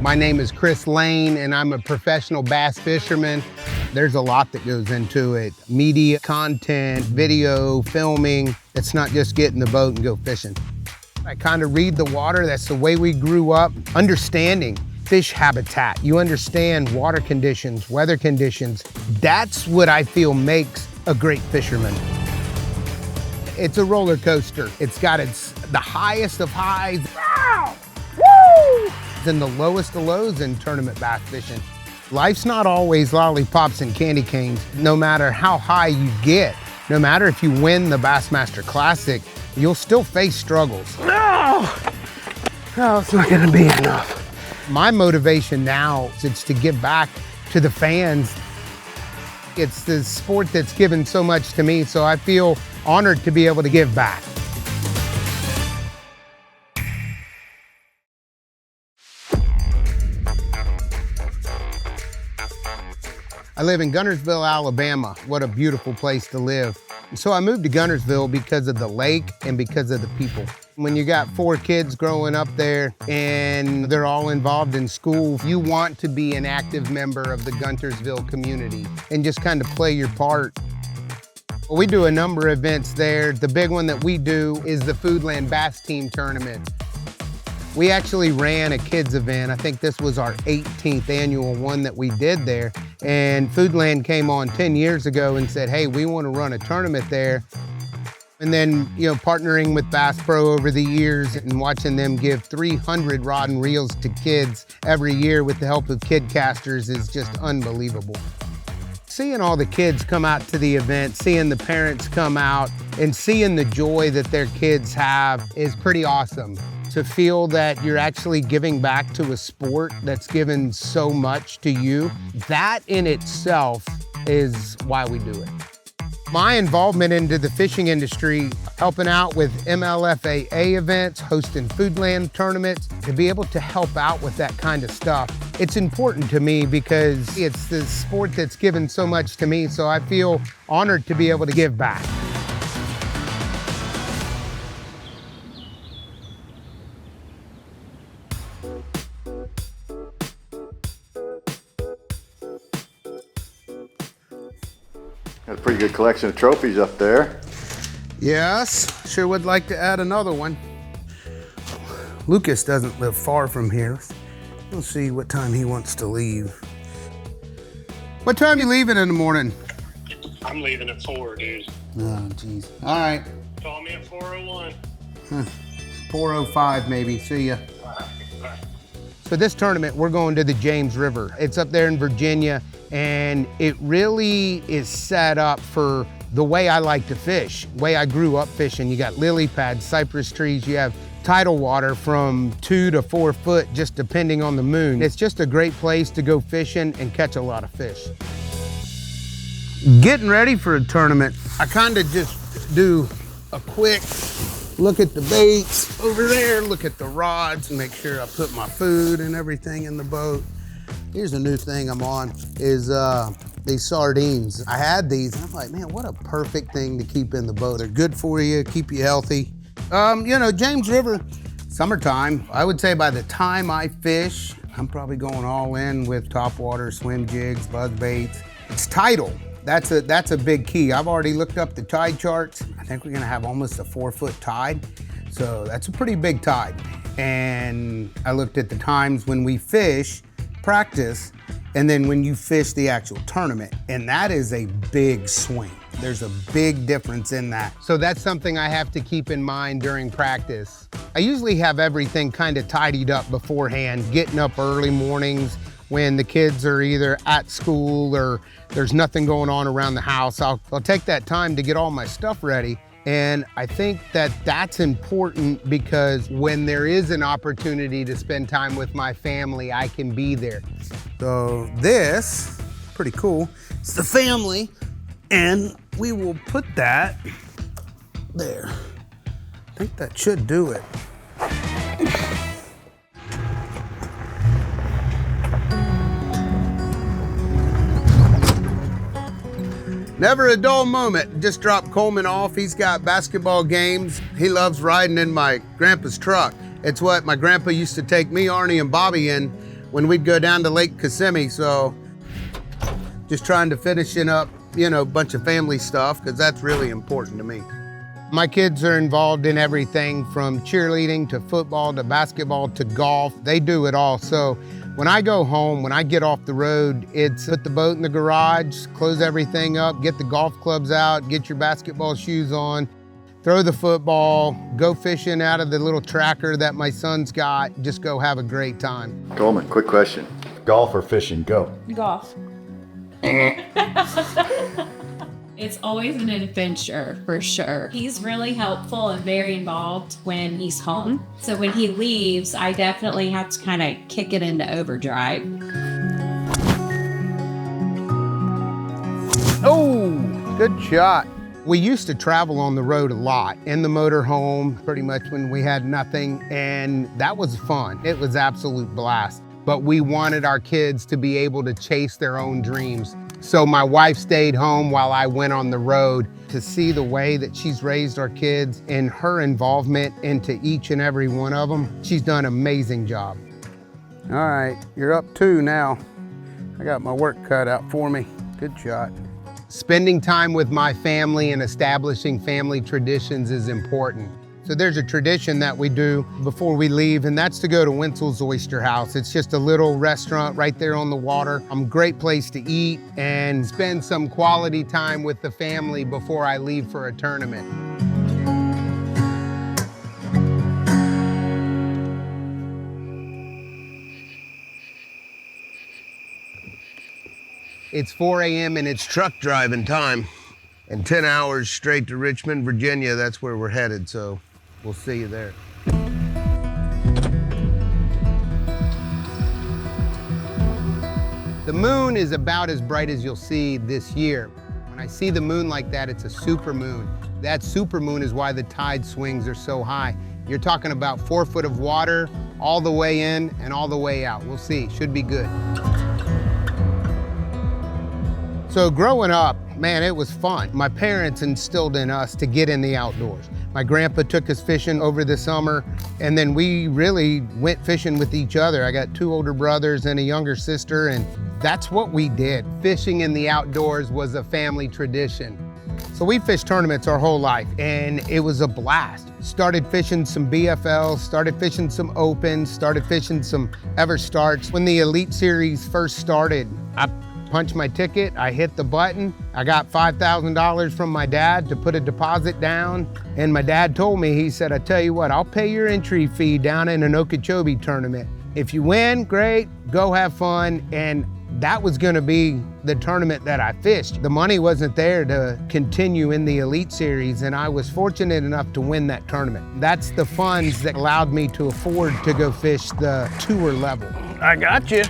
My name is Chris Lane, and I'm a professional bass fisherman. There's a lot that goes into it. Media, content, video, filming. It's not just get in the boat and go fishing. I kind of read the water. That's the way we grew up. Understanding fish habitat. You understand water conditions, weather conditions. That's what I feel makes a great fisherman. It's a roller coaster. It's got the highest of highs. Wow! Woo! And the lowest of lows in tournament bass fishing. Life's not always lollipops and candy canes. No matter how high you get, no matter if you win the Bassmaster Classic, you'll still face struggles. No, it's not gonna be enough. My motivation now is to give back to the fans. It's the sport that's given so much to me, so I feel honored to be able to give back. I live in Guntersville, Alabama. What a beautiful place to live. So I moved to Guntersville because of the lake and because of the people. When you got 4 kids growing up there and they're all involved in school, you want to be an active member of the Guntersville community and just kind of play your part. Well, we do a number of events there. The big one that we do is the Foodland Bass Team Tournament. We actually ran a kids event. I think this was our 18th annual one that we did there. And Foodland came on 10 years ago and said, hey, we want to run a tournament there. And then, partnering with Bass Pro over the years and watching them give 300 rod and reels to kids every year with the help of kid casters is just unbelievable. Seeing all the kids come out to the event, seeing the parents come out, and seeing the joy that their kids have is pretty awesome. To feel that you're actually giving back to a sport that's given so much to you, that in itself is why we do it. My involvement into the fishing industry, helping out with MLFAA events, hosting Foodland tournaments, to be able to help out with that kind of stuff, it's important to me because it's the sport that's given so much to me, so I feel honored to be able to give back. Got a pretty good collection of trophies up there. Yes, sure would like to add another one. Lucas doesn't live far from here. We'll see what time he wants to leave. What time are you leaving in the morning? I'm leaving at 4, dude. Oh, geez. All right. Call me at 4:01. 4:05 maybe. See ya. Bye. For this tournament, we're going to the James River. It's up there in Virginia, and it really is set up for the way I like to fish, the way I grew up fishing. You got lily pads, cypress trees, you have tidal water from 2 to 4 foot, just depending on the moon. It's just a great place to go fishing and catch a lot of fish. Getting ready for a tournament, I kind of just do a quick look at the baits over there, look at the rods, and make sure I put my food and everything in the boat. Here's a new thing I'm on, is these sardines. I had these, and I'm like, man, what a perfect thing to keep in the boat. They're good for you, keep you healthy. James River, summertime, I would say by the time I fish, I'm probably going all in with topwater, swim jigs, buzz baits. It's tidal. That's a big key. I've already looked up the tide charts. I think we're gonna have almost a 4-foot tide. So that's a pretty big tide. And I looked at the times when we fish, practice, and then when you fish the actual tournament, and that is a big swing. There's a big difference in that. So that's something I have to keep in mind during practice. I usually have everything kind of tidied up beforehand, getting up early mornings when the kids are either at school or there's nothing going on around the house. I'll take that time to get all my stuff ready. And I think that that's important because when there is an opportunity to spend time with my family, I can be there. So this, pretty cool, it's the family, and we will put that there. I think that should do it. Never a dull moment. Just dropped Coleman off. He's got basketball games. He loves riding in my grandpa's truck. It's what my grandpa used to take me, Arnie, and Bobby in when we'd go down to Lake Kissimmee. So just trying to finishing up, you know, a bunch of family stuff, because that's really important to me. My kids are involved in everything from cheerleading to football to basketball to golf. They do it all. So when I go home, when I get off the road, it's put the boat in the garage, close everything up, get the golf clubs out, get your basketball shoes on, throw the football, go fishing out of the little tracker that my son's got, just go have a great time. Coleman, quick question. Golf or fishing? Go. Golf. It's always an adventure, for sure. He's really helpful and very involved when he's home. So when he leaves, I definitely have to kind of kick it into overdrive. Oh, good shot. We used to travel on the road a lot in the motorhome, pretty much when we had nothing, and that was fun. It was absolute blast. But we wanted our kids to be able to chase their own dreams. So my wife stayed home while I went on the road. To see the way that she's raised our kids and her involvement into each and every one of them, she's done an amazing job. All right, you're up 2 now. I got my work cut out for me. Good shot. Spending time with my family and establishing family traditions is important. So there's a tradition that we do before we leave, and that's to go to Winsel's Oyster House. It's just a little restaurant right there on the water. A great place to eat and spend some quality time with the family before I leave for a tournament. It's 4 a.m. and it's truck driving time. And 10 hours straight to Richmond, Virginia. That's where we're headed, so we'll see you there. The moon is about as bright as you'll see this year. When I see the moon like that, it's a super moon. That super moon is why the tide swings are so high. You're talking about 4 foot of water all the way in and all the way out. We'll see, should be good. So growing up, man, it was fun. My parents instilled in us to get in the outdoors. My grandpa took us fishing over the summer, and then we really went fishing with each other. I got 2 older brothers and a younger sister, and that's what we did. Fishing in the outdoors was a family tradition. So we fished tournaments our whole life, and it was a blast. Started fishing some BFLs, started fishing some Opens, started fishing some Ever Starts. When the Elite Series first started, I punched my ticket, I hit the button. I got $5,000 from my dad to put a deposit down. And my dad told me, he said, I tell you what, I'll pay your entry fee down in an Okeechobee tournament. If you win, great, go have fun. And that was gonna be the tournament that I fished. The money wasn't there to continue in the Elite Series, and I was fortunate enough to win that tournament. That's the funds that allowed me to afford to go fish the tour level. I got you.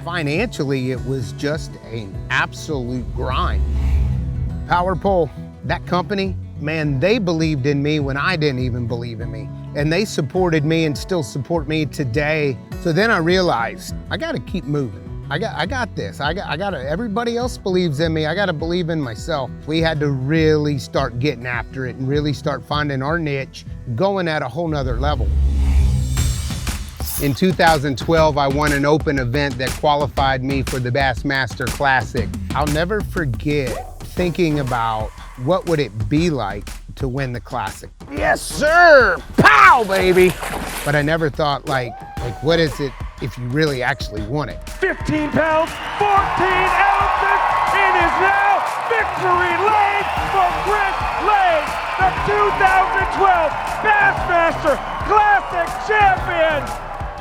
Financially, it was just an absolute grind. Power Pole, that company, man, they believed in me when I didn't even believe in me. And they supported me and still support me today. So then I realized, I gotta keep moving. I got this. I gotta, everybody else believes in me. I gotta believe in myself. We had to really start getting after it and really start finding our niche, going at a whole nother level. In 2012, I won an open event that qualified me for the Bassmaster Classic. I'll never forget thinking about what would it be like to win the Classic. Yes, sir. Pow, baby. But I never thought like what is it if you really actually won it? 15 pounds, 14 ounces. It is now victory lane for Chris Lane, the 2012 Bassmaster Classic champion.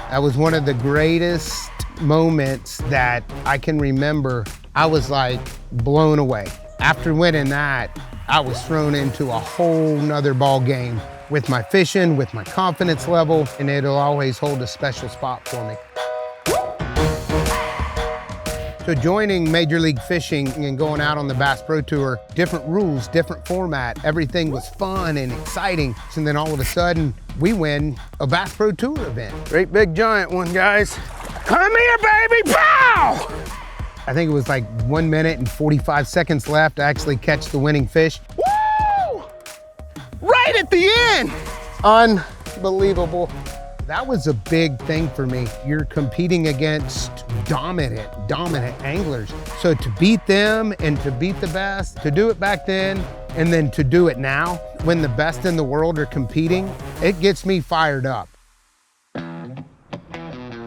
That was one of the greatest moments that I can remember. I was like blown away. After winning that, I was thrown into a whole nother ball game with my fishing, with my confidence level, and it'll always hold a special spot for me. So joining Major League Fishing and going out on the Bass Pro Tour, different rules, different format, everything was fun and exciting. And then all of a sudden, we win a Bass Pro Tour event. Great big giant one, guys. Come here, baby, pow! I think it was like 1 minute and 45 seconds left to actually catch the winning fish. Woo! Right at the end! Unbelievable. That was a big thing for me. You're competing against dominant anglers. So to beat them and to beat the best, to do it back then and then to do it now when the best in the world are competing, it gets me fired up.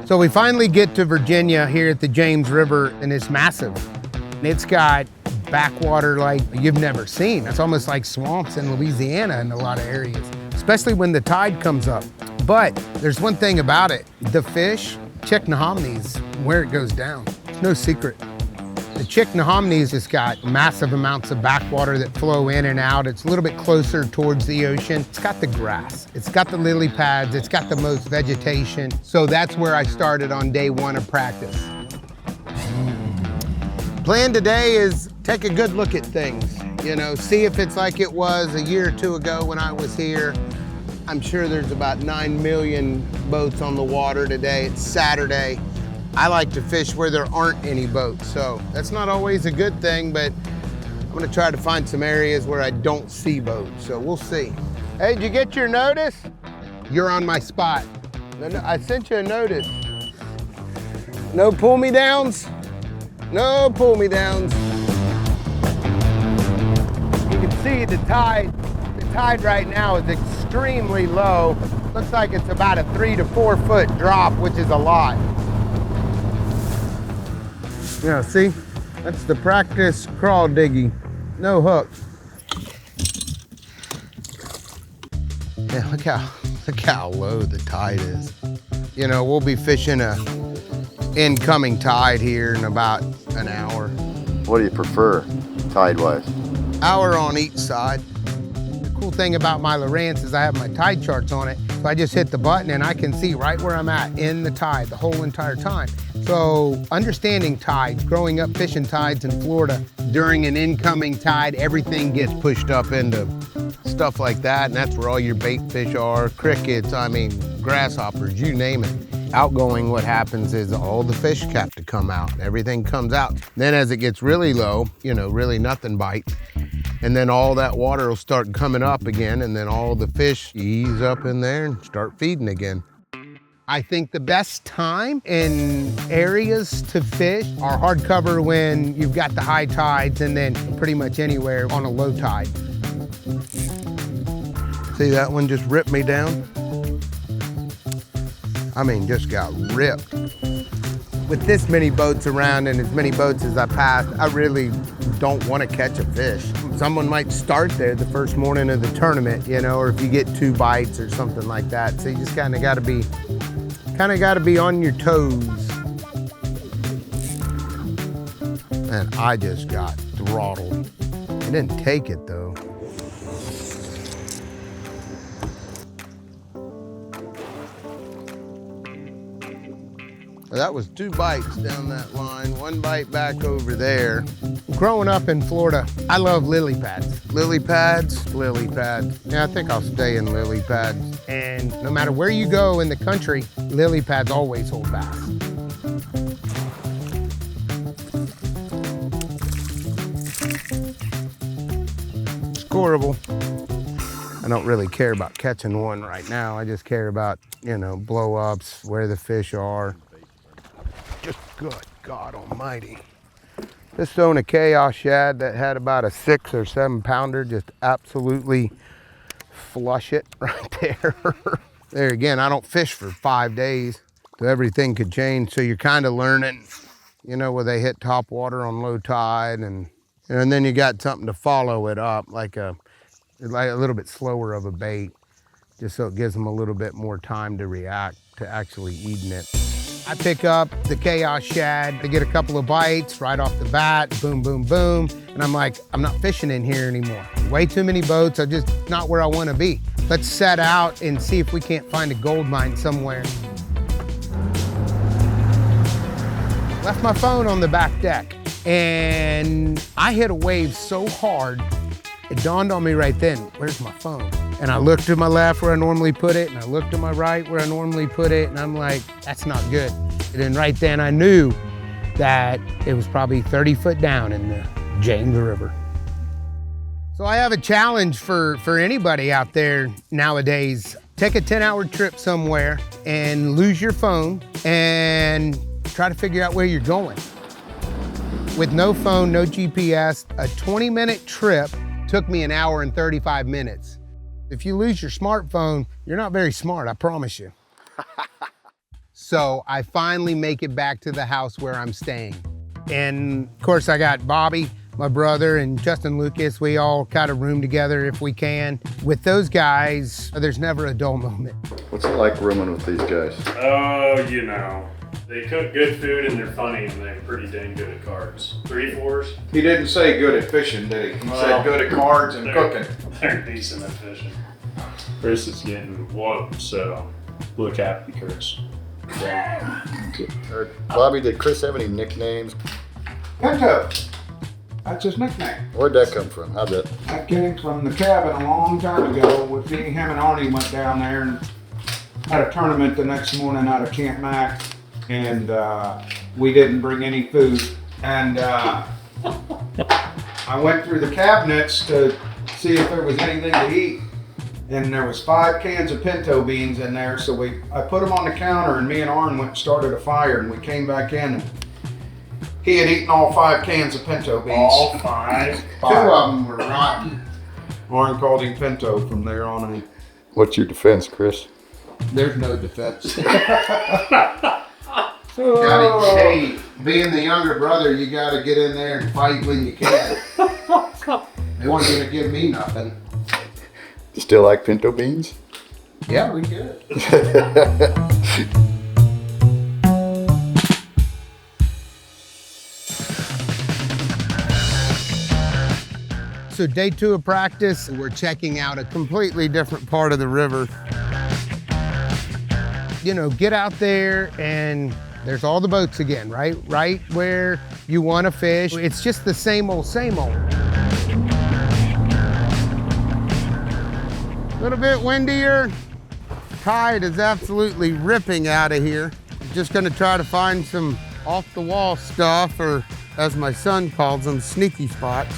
So we finally get to Virginia here at the James River, and it's massive. And it's got backwater like you've never seen. It's almost like swamps in Louisiana in a lot of areas, especially when the tide comes up. But there's one thing about it. The fish, Chicknahamnee's where it goes down. It's no secret. The Chicknahamnee's has got massive amounts of backwater that flow in and out. It's a little bit closer towards the ocean. It's got the grass. It's got the lily pads. It's got the most vegetation. So that's where I started on day one of practice. Plan today is take a good look at things. You know, see if it's like it was a year or two ago when I was here. I'm sure there's about 9 million boats on the water today. It's Saturday. I like to fish where there aren't any boats, so that's not always a good thing, but I'm gonna try to find some areas where I don't see boats, so we'll see. Hey, did you get your notice? You're on my spot. I sent you a notice. No pull-me-downs? No pull-me-downs. You can see the tide. The tide right now is extremely low. Looks like it's about a 3 to 4 foot drop, which is a lot. Yeah, see? That's the practice crawl diggy. No hook. Yeah, look how low the tide is. You know, we'll be fishing a incoming tide here in about an hour. What do you prefer, tide-wise? Hour on each side. The cool thing about my Lowrance is I have my tide charts on it. So I just hit the button and I can see right where I'm at in the tide the whole entire time. So understanding tides, growing up fishing tides in Florida, during an incoming tide, everything gets pushed up into stuff like that, and that's where all your bait fish are, crickets, I mean, grasshoppers, you name it. Outgoing, what happens is all the fish have to come out. Everything comes out. Then as it gets really low, you know, really nothing bites. And then all that water will start coming up again, and then all the fish ease up in there and start feeding again. I think the best time in areas to fish are hardcover when you've got the high tides, and then pretty much anywhere on a low tide. See, that one just ripped me down? I mean, just got ripped. With this many boats around and as many boats as I passed, I really don't want to catch a fish. Someone might start there the first morning of the tournament, you know, or if you get 2 bites or something like that. So you just kind of got to be on your toes. And I just got throttled. I didn't take it though. Well, that was 2 bites down that line, 1 bite back over there. Growing up in Florida, I love lily pads. Lily pads, lily pads. Yeah, I think I'll stay in lily pads. And no matter where you go in the country, lily pads always hold bass. Scoreable. I don't really care about catching one right now. I just care about, you know, blow-ups, where the fish are. Just good God almighty. Just throwing a chaos shad that had about a 6 or 7 pounder, just absolutely flush it right there. There again, I don't fish for 5 days, so everything could change. So you're kind of learning, you know, where they hit top water on low tide, and then you got something to follow it up, like a little bit slower of a bait, just so it gives them a little bit more time to react to actually eating it. I pick up the chaos shad to get a couple of bites right off the bat, boom, boom, boom. And I'm like, I'm not fishing in here anymore. Way too many boats, I'm just not where I want to be. Let's set out and see if we can't find a gold mine somewhere. Left my phone on the back deck and I hit a wave so hard, it dawned on me right then, where's my phone? And I looked to my left where I normally put it, and I looked to my right where I normally put it, and I'm like, that's not good. And then right then I knew that it was probably 30 foot down in the James River. So I have a challenge for anybody out there nowadays. take a 10-hour trip somewhere and lose your phone and try to figure out where you're going. With no phone, no GPS, a 20-minute trip took me 1 hour and 35 minutes. If you lose your smartphone, you're not very smart, I promise you. So I finally make it back to the house where I'm staying. And of course I got Bobby, my brother, and Justin Lucas. We all kind of room together if we can. With those guys, there's never a dull moment. What's it like rooming with these guys? Oh, you know. They cook good food and they're funny and they're pretty dang good at cards. 3-4s? He didn't say good at fishing, did he? He said good at cards and cooking. They're decent at fishing. Chris is getting whooped, so look happy, Chris. Bobby, did Chris have any nicknames? Pinto. That's his nickname. Where'd that come from? How'd that? That came from the cabin a long time ago. With me, him and Arnie went down there and had a tournament the next morning out of Camp Mac. And we didn't bring any food. And I went through the cabinets to see if there was anything to eat. And there was 5 cans of pinto beans in there. So I put them on the counter and me and Arn went and started a fire and we came back in and he had eaten all 5 cans of pinto beans. All 5? 2 of them were rotten. Arn called him pinto from there on in. What's your defense, Chris? There's no defense. Hey, being the younger brother, you gotta get in there and fight when you can. They weren't gonna give me nothing. You still like pinto beans? Yeah, we did. So day 2 of practice, we're checking out a completely different part of the river. You know, get out there and there's all the boats again, right? Right where you want to fish. It's just the same old, same old. A little bit windier. Tide is absolutely ripping out of here. I'm just gonna try to find some off the wall stuff, or as my son calls them, sneaky spots.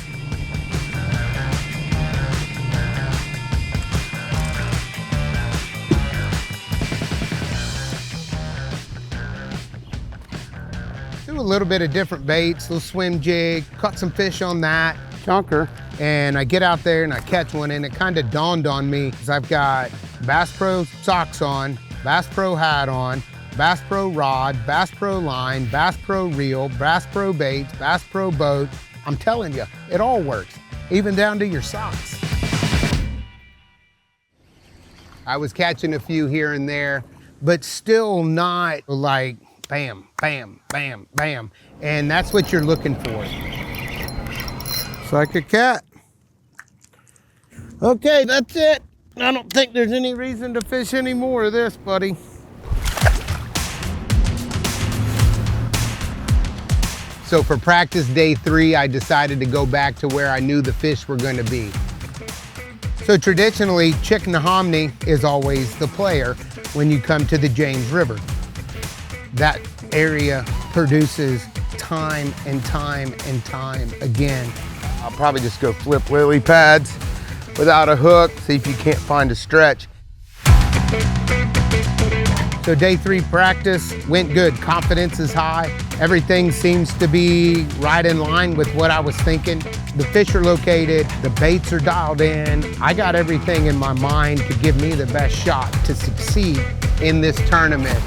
Do a little bit of different baits, little swim jig, caught some fish on that, chunker. And I get out there and I catch one and it kind of dawned on me because I've got Bass Pro socks on, Bass Pro hat on, Bass Pro rod, Bass Pro line, Bass Pro reel, Bass Pro baits, Bass Pro boat. I'm telling you, it all works, even down to your socks. I was catching a few here and there, but still not like bam, bam, bam, bam. And that's what you're looking for. It's like a cat. Okay, that's it. I don't think there's any reason to fish any more of this, buddy. So for practice day 3, I decided to go back to where I knew the fish were going to be. So traditionally, Chickahominy is always the player when you come to the James River. That area produces time and time and time again. I'll probably just go flip lily pads without a hook, see if you can't find a stretch. So day 3 practice went good. Confidence is high. Everything seems to be right in line with what I was thinking. The fish are located, the baits are dialed in. I got everything in my mind to give me the best shot to succeed in this tournament.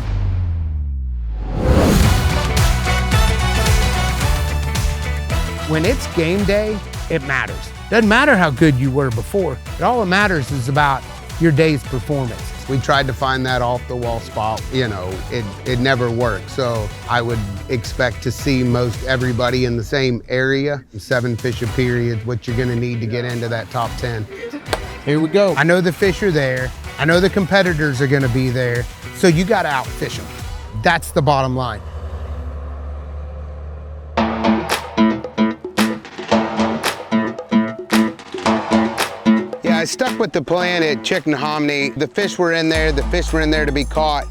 When it's game day, it matters. Doesn't matter how good you were before. All that matters is about your day's performance. We tried to find that off the wall spot, you know, it never worked. So I would expect to see most everybody in the same area. 7 fish a period, what you're gonna need to get into that top 10. Here we go. I know the fish are there. I know the competitors are gonna be there. So you gotta outfish them. That's the bottom line. I stuck with the plan at Chickahominy. The fish were in there, to be caught.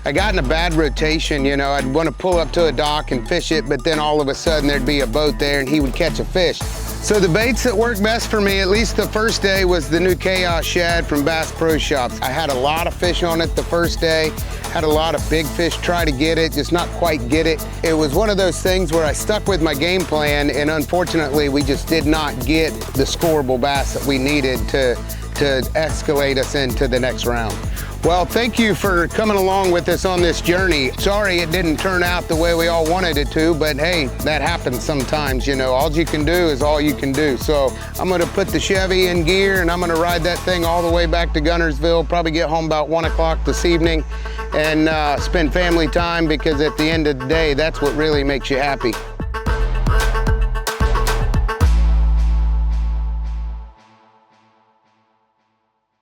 I got in a bad rotation, you know, I'd want to pull up to a dock and fish it, but then all of a sudden there'd be a boat there and he would catch a fish. So the baits that worked best for me, at least the first day, was the new Chaos Shad from Bass Pro Shops. I had a lot of fish on it the first day, had a lot of big fish try to get it, just not quite get it. It was one of those things where I stuck with my game plan, and unfortunately we just did not get the scoreable bass that we needed to escalate us into the next round. Well, thank you for coming along with us on this journey. Sorry it didn't turn out the way we all wanted it to, but hey, that happens sometimes, you know. All you can do is all you can do. So I'm gonna put the Chevy in gear and I'm gonna ride that thing all the way back to Guntersville, probably get home about 1 o'clock this evening and spend family time, because at the end of the day, that's what really makes you happy.